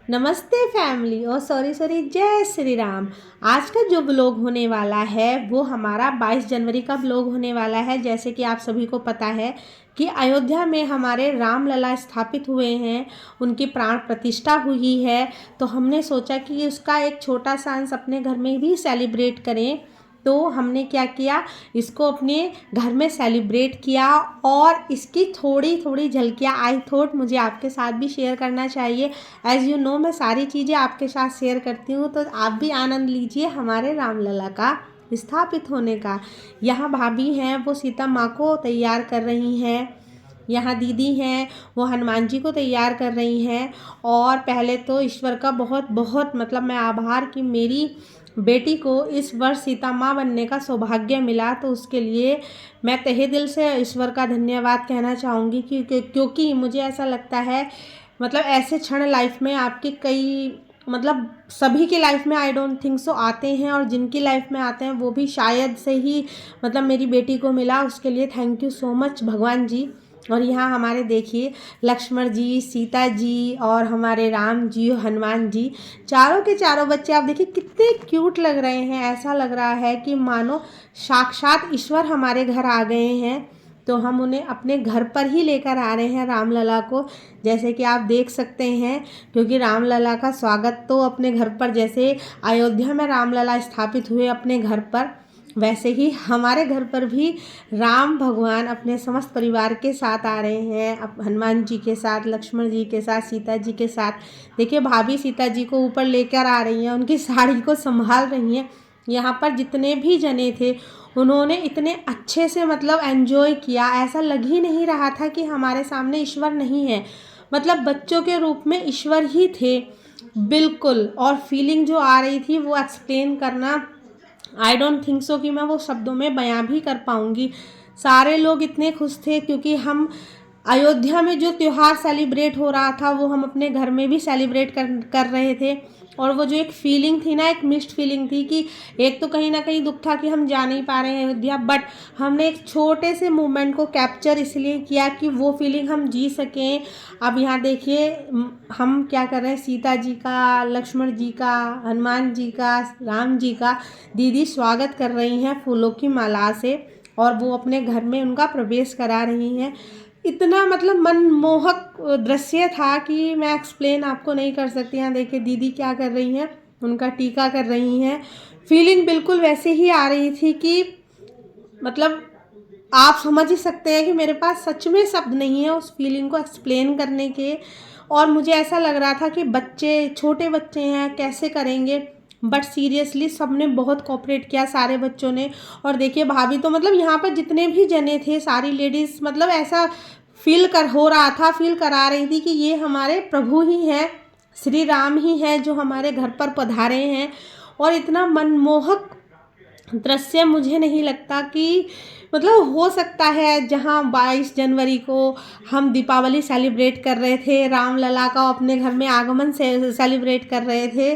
नमस्ते फैमिली और सॉरी जय श्री राम। आज का जो ब्लॉग होने वाला है वो हमारा 22 जनवरी का ब्लॉग होने वाला है। जैसे कि आप सभी को पता है कि अयोध्या में हमारे रामलला स्थापित हुए हैं, उनकी प्राण प्रतिष्ठा हुई है। तो हमने सोचा कि उसका एक छोटा सा अंश अपने घर में भी सेलिब्रेट करें। तो हमने क्या किया, इसको अपने घर में सेलिब्रेट किया और इसकी थोड़ी थोड़ी झलकियाँ आई थॉट मुझे आपके साथ भी शेयर करना चाहिए। एज़ यू नो मैं सारी चीज़ें आपके साथ शेयर करती हूँ, तो आप भी आनंद लीजिए हमारे रामलला का स्थापित होने का। यहाँ भाभी हैं वो सीता माँ को तैयार कर रही हैं, यहाँ दीदी हैं वो हनुमान जी को तैयार कर रही हैं। और पहले तो ईश्वर का बहुत बहुत मतलब मैं आभार कि मेरी बेटी को इस वर्ष सीता माँ बनने का सौभाग्य मिला, तो उसके लिए मैं तहे दिल से ईश्वर का धन्यवाद कहना चाहूँगी क्योंकि मुझे ऐसा लगता है मतलब ऐसे क्षण लाइफ में आपके कई मतलब सभी की लाइफ में आई डोंट थिंक सो आते हैं, और जिनकी लाइफ में आते हैं वो भी शायद से ही मतलब मेरी बेटी को मिला। उसके लिए थैंक यू सो मच भगवान जी। और यहाँ हमारे देखिए लक्ष्मण जी, सीता जी और हमारे राम जी, हनुमान जी, चारों के चारों बच्चे आप देखिए कितने क्यूट लग रहे हैं। ऐसा लग रहा है कि मानो साक्षात ईश्वर हमारे घर आ गए हैं। तो हम उन्हें अपने घर पर ही लेकर आ रहे हैं रामलला को, जैसे कि आप देख सकते हैं। क्योंकि रामलला का स्वागत तो अपने घर पर, जैसे अयोध्या में रामलला स्थापित हुए अपने घर पर, वैसे ही हमारे घर पर भी राम भगवान अपने समस्त परिवार के साथ आ रहे हैं। अब हनुमान जी के साथ, लक्ष्मण जी के साथ, सीता जी के साथ। देखिए भाभी सीता जी को ऊपर लेकर आ रही हैं, उनकी साड़ी को संभाल रही हैं। यहाँ पर जितने भी जने थे उन्होंने इतने अच्छे से मतलब एंजॉय किया, ऐसा लग ही नहीं रहा था कि हमारे सामने ईश्वर नहीं है, मतलब बच्चों के रूप में ईश्वर ही थे बिल्कुल। और फीलिंग जो आ रही थी वो एक्सप्लेन करना आई डोंट थिंक सो कि मैं वो शब्दों में बयां भी कर पाऊँगी। सारे लोग इतने खुश थे क्योंकि हम अयोध्या में जो त्यौहार सेलिब्रेट हो रहा था वो हम अपने घर में भी सेलिब्रेट कर रहे थे। और वो जो एक फीलिंग थी ना, एक मिक्स्ड फीलिंग थी कि एक तो कहीं ना कहीं दुख था कि हम जा नहीं पा रहे हैं अयोध्या, बट हमने एक छोटे से मोमेंट को कैप्चर इसलिए किया कि वो फीलिंग हम जी सकें। अब यहाँ देखिए हम क्या कर रहे हैं, सीता जी का, लक्ष्मण जी का, हनुमान जी का, राम जी का दीदी स्वागत कर रही हैं फूलों की माला से, और वो अपने घर में उनका प्रवेश करा रही हैं। इतना मतलब मनमोहक दृश्य था कि मैं एक्सप्लेन आपको नहीं कर सकती। यहाँ देखिए दीदी क्या कर रही हैं, उनका टीका कर रही हैं। फीलिंग बिल्कुल वैसे ही आ रही थी कि मतलब आप समझ ही सकते हैं कि मेरे पास सच में शब्द नहीं है उस फीलिंग को एक्सप्लेन करने के। और मुझे ऐसा लग रहा था कि बच्चे, छोटे बच्चे हैं, कैसे करेंगे, बट सीरियसली सबने बहुत कोऑपरेट किया, सारे बच्चों ने। और देखिए भाभी तो मतलब यहाँ पर जितने भी जने थे, सारी लेडीज़, मतलब ऐसा हो रहा था, फील करा रही थी कि ये हमारे प्रभु ही हैं, श्री राम ही हैं जो हमारे घर पर पधारे हैं। और इतना मनमोहक दृश्य मुझे नहीं लगता कि मतलब हो सकता है। जहाँ 22 जनवरी को हम दीपावली सेलिब्रेट कर रहे थे, रामलला का अपने घर में आगमन से सेलिब्रेट कर रहे थे,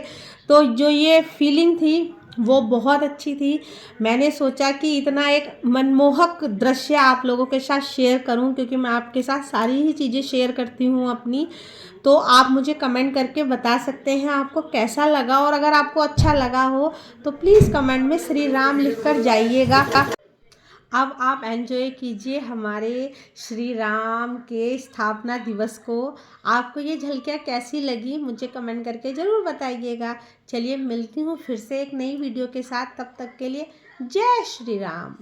तो जो ये फीलिंग थी वो बहुत अच्छी थी। मैंने सोचा कि इतना एक मनमोहक दृश्य आप लोगों के साथ शेयर करूं, क्योंकि मैं आपके साथ सारी ही चीज़ें शेयर करती हूं अपनी। तो आप मुझे कमेंट करके बता सकते हैं आपको कैसा लगा, और अगर आपको अच्छा लगा हो तो प्लीज़ कमेंट में श्री राम लिखकर जाइएगा। अब आप एंजॉय कीजिए हमारे श्री राम के स्थापना दिवस को। आपको ये झलकियाँ कैसी लगी मुझे कमेंट करके ज़रूर बताइएगा। चलिए मिलती हूँ फिर से एक नई वीडियो के साथ, तब तक के लिए जय श्री राम।